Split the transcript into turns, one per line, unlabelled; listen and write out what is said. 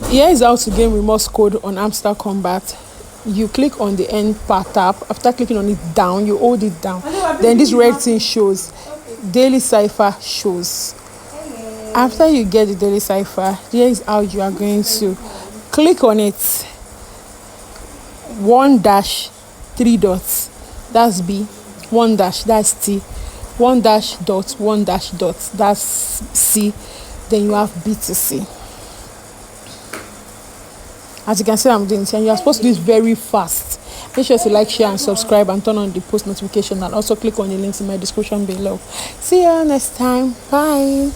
Here is how to gain Morse code on Hamster Kombat. You click on the end part tab. After clicking on it down, you hold it down. Then this red thing shows. Daily cipher shows. After you get the daily cipher, here is how you are going to click on it. 1 dash 3 dots. That's B. 1 dash, that's T. 1 dash dot, 1 dash dot, that's C. Then you have B to C. As you can see, I'm doing it, and you are supposed to do this very fast. Make sure to like, share, and subscribe, and turn on the post notification, and also click on the links in my description below. See you next time. Bye.